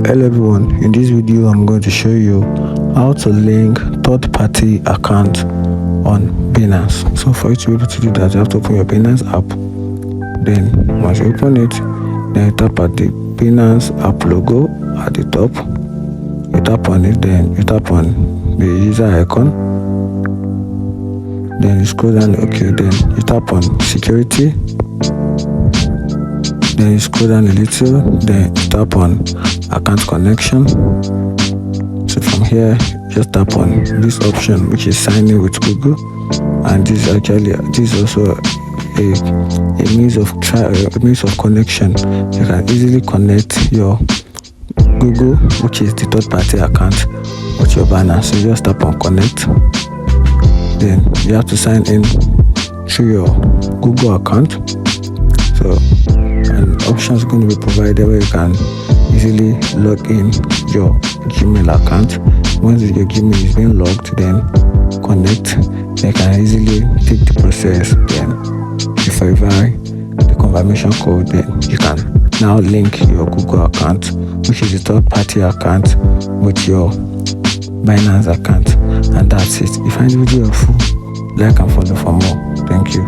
Hello everyone, in this video I'm going to show you how to link third-party account on Binance. So for you to be able to do that, you have to open your Binance app. Then once you open it, then you tap at the Binance app logo at the top. You tap on it, then you tap on the user icon. Then you scroll down, okay, then you tap on security. Then you scroll down a little, then you tap on account connection. So from here, just tap on this option, which is sign in with Google, and this is also a means of connection. You can easily connect your Google, which is the third-party account, with your Binance. So you just tap on connect. Then you have to sign in through your Google account. So an option is going to be provided where you can easily log in your Gmail account. Once your Gmail is being logged, then connect. They can easily take the process. Then if you verify the confirmation code, then you can now link your Google account, which is a third-party account, with your Binance account. And that's it. If you find the video helpful, like and follow for more. Thank you.